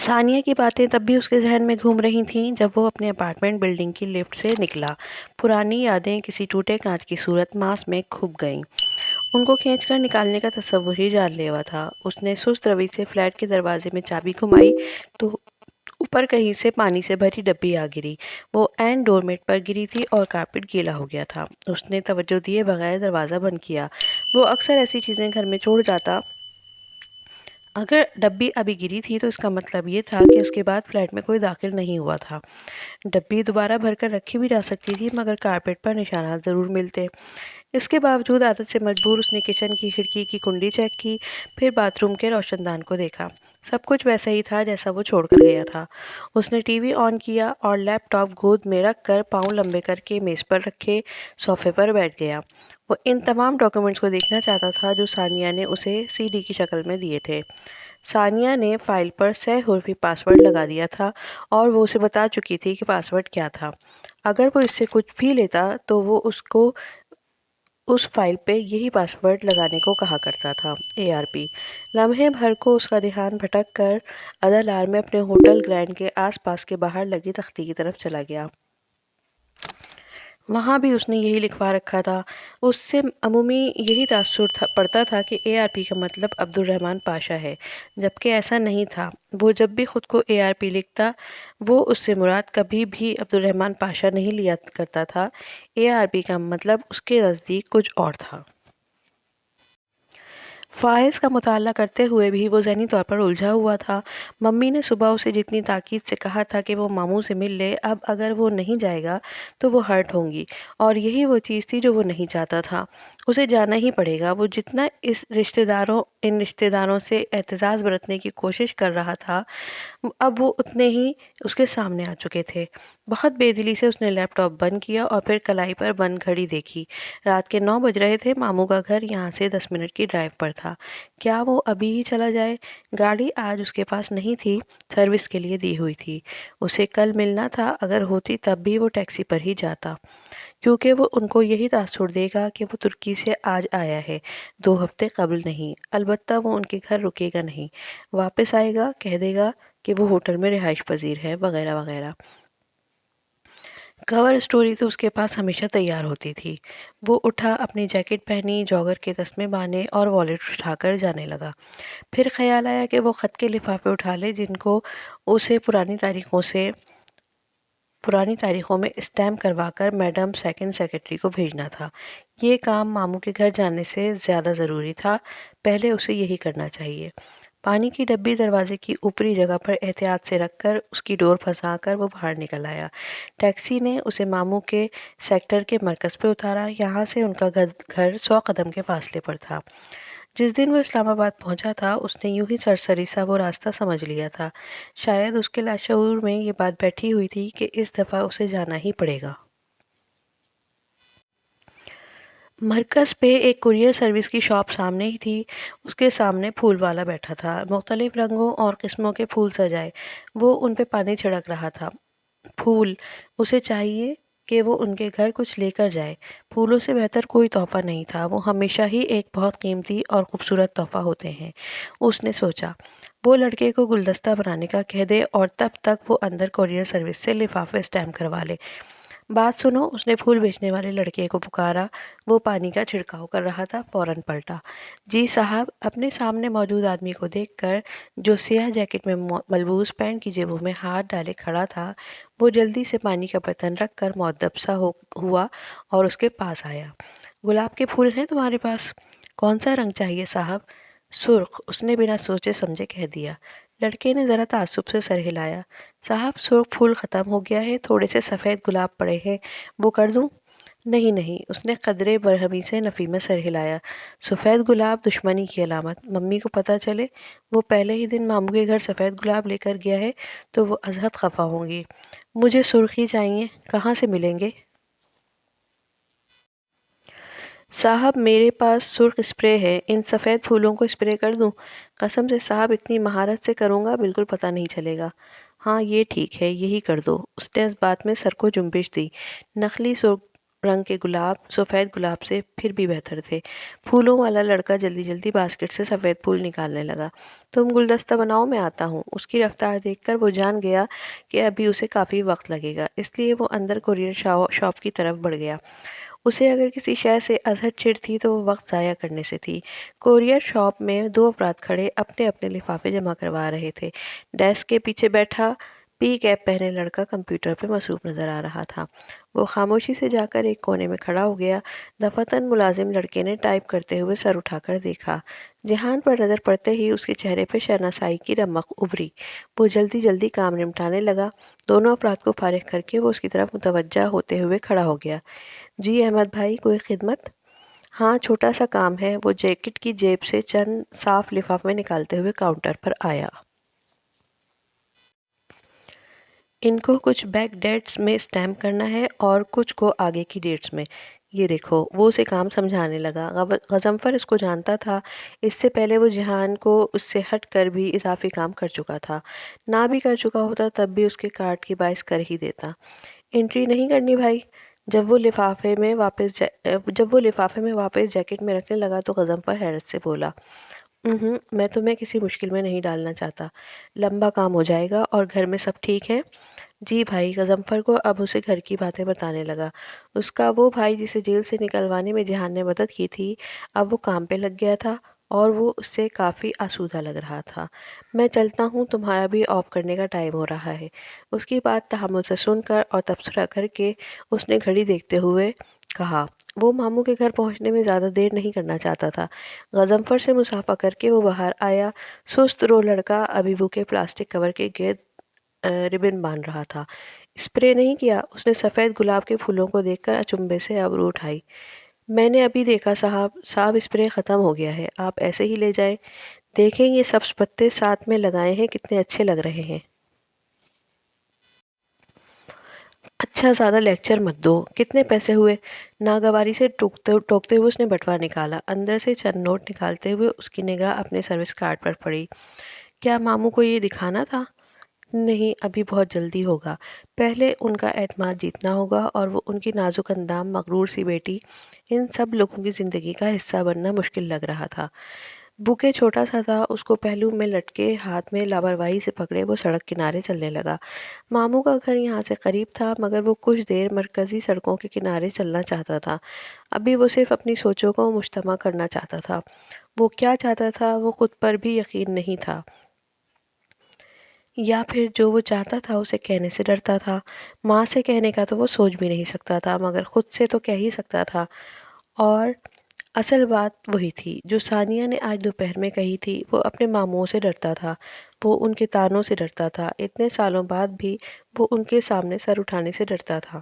ثانیہ کی باتیں تب بھی اس کے ذہن میں گھوم رہی تھیں جب وہ اپنے اپارٹمنٹ بلڈنگ کی لفٹ سے نکلا۔ پرانی یادیں کسی ٹوٹے کانچ کی صورت ماس میں کھپ گئیں۔ ان کو کھینچ کر نکالنے کا تصور ہی جان لیوا تھا۔ اس نے سست روی سے فلیٹ کے دروازے میں چابی گھمائی تو اوپر کہیں سے پانی سے بھری ڈبی آ گری۔ وہ عین ڈور میٹ پر گری تھی اور کارپیٹ گیلا ہو گیا تھا۔ اس نے توجہ دیے بغیر دروازہ بند کیا۔ وہ اکثر ایسی چیزیں گھر میں چھوڑ جاتا۔ اگر ڈبی ابھی گری تھی تو اس کا مطلب یہ تھا کہ اس کے بعد فلیٹ میں کوئی داخل نہیں ہوا تھا۔ ڈبی دوبارہ بھر کر رکھی بھی جا سکتی تھی مگر کارپیٹ پر نشانات ضرور ملتے۔ اس کے باوجود عادت سے مجبور اس نے کچن کی کھڑکی کی کنڈی چیک کی، پھر باتھ روم کے روشن دان کو دیکھا۔ سب کچھ ویسا ہی تھا جیسا وہ چھوڑ کر گیا تھا۔ اس نے ٹی وی آن کیا اور لیپ ٹاپ گود میں رکھ کر پاؤں لمبے کر کے میز پر رکھے صوفے پر بیٹھ گیا۔ وہ ان تمام ڈاکیومنٹس کو دیکھنا چاہتا تھا جو ثانیہ نے اسے سی ڈی کی شکل میں دیے تھے۔ ثانیہ نے فائل پر 6 حرفی پاس ورڈ لگا دیا تھا اور وہ اسے بتا چکی تھی کہ پاس ورڈ کیا تھا۔ اگر وہ اس سے کچھ بھی لیتا تو وہ اس کو اس فائل پہ یہی پاس ورڈ لگانے کو کہا کرتا تھا۔ ARP۔ لمحے بھر کو اس کا دھیان بھٹک کر ادلار میں اپنے ہوٹل گرینڈ کے آس پاس کے باہر لگی تختی کی طرف چلا گیا۔ وہاں بھی اس نے یہی لکھوا رکھا تھا۔ اس سے عمومی یہی تاثر پڑتا تھا کہ ARP کا مطلب عبد الرحمن پاشا ہے، جبکہ ایسا نہیں تھا۔ وہ جب بھی خود کو ARP لکھتا وہ اس سے مراد کبھی بھی عبد الرحمن پاشا نہیں لیا کرتا تھا۔ ARP کا مطلب اس کے نزدیک کچھ اور تھا۔ فائلز کا مطالعہ کرتے ہوئے بھی وہ ذہنی طور پر الجھا ہوا تھا۔ ممی نے صبح اسے جتنی تاکید سے کہا تھا کہ وہ ماموں سے مل لے، اب اگر وہ نہیں جائے گا تو وہ ہرٹ ہوں گی، اور یہی وہ چیز تھی جو وہ نہیں چاہتا تھا۔ اسے جانا ہی پڑے گا۔ وہ جتنا ان رشتہ داروں سے اعتزاز برتنے کی کوشش کر رہا تھا، اب وہ اتنے ہی اس کے سامنے آ چکے تھے۔ بہت بے دلی سے اس نے لیپ ٹاپ بند کیا اور پھر کلائی پر بند گھڑی دیکھی۔ رات کے 9 بج رہے تھے۔ ماموں کا گھر یہاں سے 10 منٹ کی ڈرائیو پر تھا۔ کیا وہ ابھی ہی چلا جائے؟ گاڑی آج اس کے پاس نہیں تھی، سروس کے لیے دی ہوئی تھی۔ اسے کل ملنا تھا، اگر ہوتی تب بھی وہ ٹیکسی پر ہی جاتا، کیونکہ وہ ان کو یہی تاثر دے گا کہ وہ ترکی سے آج آیا ہے، 2 ہفتے قبل نہیں۔ البتہ وہ ان کے گھر رکے گا نہیں، واپس آئے گا، کہہ دے گا کہ وہ ہوٹل میں رہائش پذیر ہے، وغیرہ وغیرہ۔ کور اسٹوری تو اس کے پاس ہمیشہ تیار ہوتی تھی۔ وہ اٹھا، اپنی جیکٹ پہنی، جاگر کے تسمے باندھے اور والیٹ اٹھا کر جانے لگا۔ پھر خیال آیا کہ وہ خط کے لفافے اٹھا لے جن کو اسے پرانی تاریخوں میں اسٹیمپ کروا کر میڈم سیکنڈ سیکرٹری کو بھیجنا تھا۔ یہ کام ماموں کے گھر جانے سے زیادہ ضروری تھا، پہلے اسے یہی کرنا چاہیے۔ پانی کی ڈبی دروازے کی اوپری جگہ پر احتیاط سے رکھ کر اس کی ڈور پھنسا کر وہ باہر نکل آیا۔ ٹیکسی نے اسے ماموں کے سیکٹر کے مرکز پہ اتارا۔ یہاں سے ان کا گھر 100 قدم کے فاصلے پر تھا۔ جس دن وہ اسلام آباد پہنچا تھا اس نے یوں ہی سرسری سا وہ راستہ سمجھ لیا تھا۔ شاید اس کے لاشعور میں یہ بات بیٹھی ہوئی تھی کہ اس دفعہ اسے جانا ہی پڑے گا۔ مرکز پہ ایک کورئیر سروس کی شاپ سامنے ہی تھی۔ اس کے سامنے پھول والا بیٹھا تھا، مختلف رنگوں اور قسموں کے پھول سجائے۔ وہ ان پہ پانی چھڑک رہا تھا۔ پھول، اسے چاہیے کہ وہ ان کے گھر کچھ لے کر جائے۔ پھولوں سے بہتر کوئی تحفہ نہیں تھا، وہ ہمیشہ ہی ایک بہت قیمتی اور خوبصورت تحفہ ہوتے ہیں۔ اس نے سوچا، وہ لڑکے کو گلدستہ بنانے کا کہہ دے اور تب تک وہ اندر کورئیر سروس سے لفافے اسٹیمپ کروا لے۔ بات سنو، اس نے پھول بیچنے والے لڑکے کو پکارا۔ وہ پانی کا چھڑکاؤ کر رہا تھا، فوراً پلٹا۔ جی صاحب۔ اپنے سامنے موجود آدمی کو دیکھ کر جو سیاہ جیکٹ میں ملبوس پینٹ کی جیبوں میں ہاتھ ڈالے کھڑا تھا، وہ جلدی سے پانی کا برتن رکھ کر مؤدب سا ہوا اور اس کے پاس آیا۔ گلاب کے پھول ہیں تمہارے پاس؟ کون سا رنگ چاہیے صاحب؟ سرخ، اس نے بنا سوچے سمجھے کہہ دیا۔ لڑکے نے ذرا تعصب سے سر ہلایا۔ صاحب، سرخ پھول ختم ہو گیا ہے، تھوڑے سے سفید گلاب پڑے ہیں، وہ کر دوں؟ نہیں نہیں، اس نے قدرے برہمی سے نفی میں سر ہلایا۔ سفید گلاب دشمنی کی علامت، ممی کو پتہ چلے وہ پہلے ہی دن ماموں کے گھر سفید گلاب لے کر گیا ہے تو وہ ازحد خفا ہوں گی۔ مجھے سرخ ہی چاہیے، کہاں سے ملیں گے؟ صاحب، میرے پاس سرخ اسپرے ہے، ان سفید پھولوں کو اسپرے کر دوں؟ قسم سے صاحب، اتنی مہارت سے کروں گا بالکل پتہ نہیں چلے گا۔ ہاں یہ ٹھیک ہے، یہی کر دو۔ اس نے اس بات میں سر کو جنبش دی۔ نقلی سرخ رنگ کے گلاب سفید گلاب سے پھر بھی بہتر تھے۔ پھولوں والا لڑکا جلدی جلدی باسکٹ سے سفید پھول نکالنے لگا۔ تم گلدستہ بناؤ، میں آتا ہوں۔ اس کی رفتار دیکھ کر وہ جان گیا کہ ابھی اسے کافی وقت لگے گا، اس لیے وہ اندر کوریئر شاپ کی طرف بڑھ گیا۔ اسے اگر کسی شے سے ازحد چڑ تھی تو وہ وقت ضائع کرنے سے تھی۔ کوریئر شاپ میں دو افراد کھڑے اپنے اپنے لفافے جمع کروا رہے تھے۔ ڈیسک کے پیچھے بیٹھا پی کیپ پہنے لڑکا کمپیوٹر پہ مصروف نظر آ رہا تھا۔ وہ خاموشی سے جا کر ایک کونے میں کھڑا ہو گیا۔ دفاتر ملازم لڑکے نے ٹائپ کرتے ہوئے سر اٹھا کر دیکھا۔ جہان پر نظر پڑتے ہی اس کے چہرے پہ شہنشائی کی رمق ابھری۔ وہ جلدی جلدی کام نمٹانے لگا۔ دونوں افراد کو فارغ کر کے وہ اس کی طرف متوجہ ہوتے ہوئے کھڑا ہو گیا۔ جی احمد بھائی، کوئی خدمت؟ ہاں، چھوٹا سا کام ہے۔ وہ جیکٹ کی جیب سے چند صاف لفافے نکالتے ہوئے کاؤنٹر پر آیا۔ ان کو کچھ بیک ڈیٹس میں اسٹیمپ کرنا ہے اور کچھ کو آگے کی ڈیٹس میں۔ یہ دیکھو۔ وہ اسے کام سمجھانے لگا۔ غضنفر اس کو جانتا تھا۔ اس سے پہلے وہ جہان کو اس سے ہٹ کر بھی اضافی کام کر چکا تھا۔ نہ بھی کر چکا ہوتا تب بھی اس کے کارڈ کی باعث کر ہی دیتا۔ انٹری نہیں کرنی بھائی؟ جب وہ لفافے میں واپس جیکٹ میں رکھنے لگا تو غضنفر حیرت سے بولا، میں تمہیں کسی مشکل میں نہیں ڈالنا چاہتا۔ لمبا کام ہو جائے گا۔ اور گھر میں سب ٹھیک ہیں؟ جی بھائی۔ غضنفر کو اب اسے گھر کی باتیں بتانے لگا۔ اس کا وہ بھائی جسے جیل سے نکلوانے میں جہان نے مدد کی تھی، اب وہ کام پہ لگ گیا تھا اور وہ اس سے کافی آسودہ لگ رہا تھا۔ میں چلتا ہوں، تمہارا بھی آف کرنے کا ٹائم ہو رہا ہے۔ اس کی بات تحمل سے سن کر اور تبصرہ کر کے اس نے گھڑی دیکھتے ہوئے کہا۔ وہ ماموں کے گھر پہنچنے میں زیادہ دیر نہیں کرنا چاہتا تھا۔ غضنفر سے مصافحہ کر کے وہ باہر آیا۔ سست رو لڑکا ابھی وہ کے پلاسٹک کور کے گرد ربن باندھ رہا تھا۔ اسپرے نہیں کیا؟ اس نے سفید گلاب کے پھولوں کو دیکھ کر اچنبھے سے ابرو اٹھائی۔ میں نے ابھی دیکھا صاحب اسپرے ختم ہو گیا ہے، آپ ایسے ہی لے جائیں۔ دیکھیں یہ سبز پتے ساتھ میں لگائے ہیں، کتنے اچھے لگ رہے ہیں۔ اچھا، زیادہ لیکچر مت دو۔ کتنے پیسے ہوئے؟ ناگواری سے ٹوکتے ہوئے اس نے بٹوا نکالا۔ اندر سے چند نوٹ نکالتے ہوئے اس کی نگاہ اپنے سروس کارڈ پر پڑی۔ کیا ماموں کو یہ دکھانا تھا؟ نہیں، ابھی بہت جلدی ہوگا۔ پہلے ان کا اعتماد جیتنا ہوگا اور وہ ان کی نازک اندام مغرور سی بیٹی ان سب لوگوں کی زندگی کا حصہ بننا مشکل لگ رہا تھا۔ بوکے چھوٹا سا تھا، اس کو پہلو میں لٹکے ہاتھ میں لاپرواہی سے پکڑے وہ سڑک کنارے چلنے لگا۔ ماموں کا گھر یہاں سے قریب تھا مگر وہ کچھ دیر مرکزی سڑکوں کے کنارے چلنا چاہتا تھا۔ ابھی وہ صرف اپنی سوچوں کو مجتمع کرنا چاہتا تھا۔ وہ کیا چاہتا تھا وہ خود پر بھی یقین نہیں تھا، یا پھر جو وہ چاہتا تھا اسے کہنے سے ڈرتا تھا۔ ماں سے کہنے کا تو وہ سوچ بھی نہیں سکتا تھا مگر خود سے تو کہہ ہی سکتا تھا۔ اور اصل بات وہی تھی جو ثانیہ نے آج دوپہر میں کہی تھی۔ وہ اپنے ماموں سے ڈرتا تھا، وہ ان کے طعنوں سے ڈرتا تھا، اتنے سالوں بعد بھی وہ ان کے سامنے سر اٹھانے سے ڈرتا تھا۔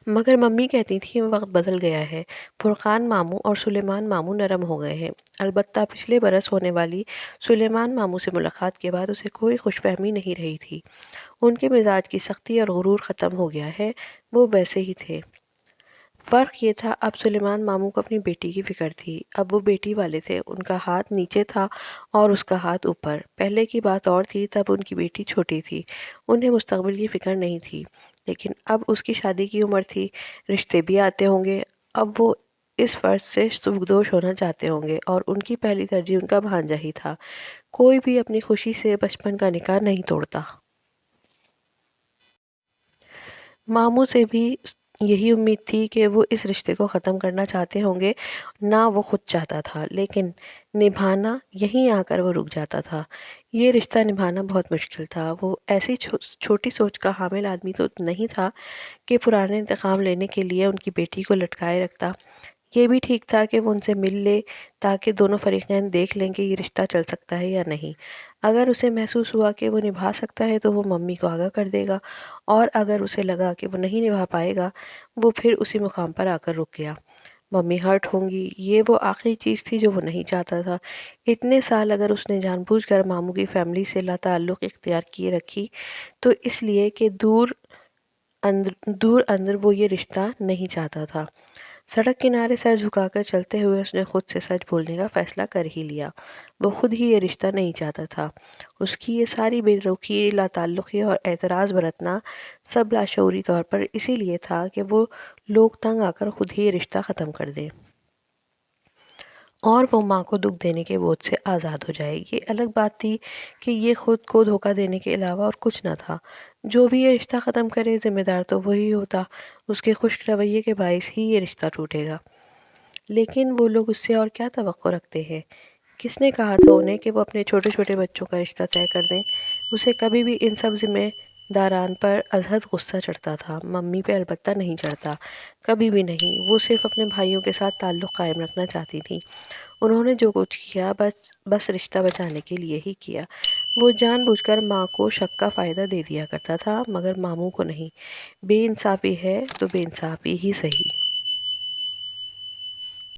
مگر ممی کہتی تھیں وقت بدل گیا ہے، فرقان ماموں اور سلیمان ماموں نرم ہو گئے ہیں۔ البتہ پچھلے برس ہونے والی سلیمان ماموں سے ملاقات کے بعد اسے کوئی خوش فہمی نہیں رہی تھی۔ ان کے مزاج کی سختی اور غرور ختم ہو گیا ہے، وہ ویسے ہی تھے۔ فرق یہ تھا اب سلیمان ماموں کو اپنی بیٹی کی فکر تھی۔ اب وہ بیٹی والے تھے، ان کا ہاتھ نیچے تھا اور اس کا ہاتھ اوپر۔ پہلے کی بات اور تھی، تب ان کی بیٹی چھوٹی تھی، انہیں مستقبل کی فکر نہیں تھی، لیکن اب اس کی شادی کی عمر تھی، رشتے بھی آتے ہوں گے۔ اب وہ اس فرض سے سبکدوش ہونا چاہتے ہوں گے اور ان کی پہلی ترجیح ان کا بھانجا ہی تھا۔ کوئی بھی اپنی خوشی سے بچپن کا نکاح نہیں توڑتا۔ ماموں سے بھی یہی امید تھی کہ وہ اس رشتے کو ختم کرنا چاہتے ہوں گے، نہ وہ خود چاہتا تھا، لیکن نبھانا یہیں آ کر وہ رک جاتا تھا۔ یہ رشتہ نبھانا بہت مشکل تھا۔ وہ ایسی چھوٹی سوچ کا حامل آدمی تو نہیں تھا کہ پرانے انتقام لینے کے لیے ان کی بیٹی کو لٹکائے رکھتا۔ یہ بھی ٹھیک تھا کہ وہ ان سے مل لے تاکہ دونوں فریقین دیکھ لیں کہ یہ رشتہ چل سکتا ہے یا نہیں۔ اگر اسے محسوس ہوا کہ وہ نبھا سکتا ہے تو وہ ممی کو آگاہ کر دے گا، اور اگر اسے لگا کہ وہ نہیں نبھا پائے گا وہ پھر اسی مقام پر آ کر رک گیا۔ ممی ہرٹ ہوں گی، یہ وہ آخری چیز تھی جو وہ نہیں چاہتا تھا۔ اتنے سال اگر اس نے جان بوجھ کر ماموں کی فیملی سے لا تعلق اختیار کیے رکھی تو اس لیے کہ دور اندر وہ یہ رشتہ نہیں چاہتا تھا۔ سڑک کنارے سر جھکا کر چلتے ہوئے اس نے خود سے سچ بولنے کا فیصلہ کر ہی لیا۔ وہ خود ہی یہ رشتہ نہیں چاہتا تھا۔ اس کی یہ ساری بے رخی، لا تعلقی اور اعتراض برتنا سب لاشعوری طور پر اسی لیے تھا کہ وہ لوگ تنگ آ کر خود ہی یہ رشتہ ختم کر دیں اور وہ ماں کو دکھ دینے کے بوجھ سے آزاد ہو جائے۔ یہ الگ بات تھی کہ یہ خود کو دھوکہ دینے کے علاوہ اور کچھ نہ تھا۔ جو بھی یہ رشتہ ختم کرے، ذمہ دار تو وہی ہوتا۔ اس کے خشک رویے کے باعث ہی یہ رشتہ ٹوٹے گا۔ لیکن وہ لوگ اس سے اور کیا توقع رکھتے ہیں؟ کس نے کہا تھا انہیں کہ وہ اپنے چھوٹے چھوٹے بچوں کا رشتہ طے کر دیں؟ اسے کبھی بھی ان سب ذمہ داران پر ازحد غصہ چڑھتا تھا، ممی پہ البتہ نہیں چڑھتا، کبھی بھی نہیں۔ وہ صرف اپنے بھائیوں کے ساتھ تعلق قائم رکھنا چاہتی تھی۔ انہوں نے جو کچھ کیا بس رشتہ بچانے کے لیے ہی کیا۔ وہ جان بوجھ کر ماں کو شک کا فائدہ دے دیا کرتا تھا، مگر ماموں کو نہیں۔ بے انصافی ہے تو بے انصافی ہی صحیح۔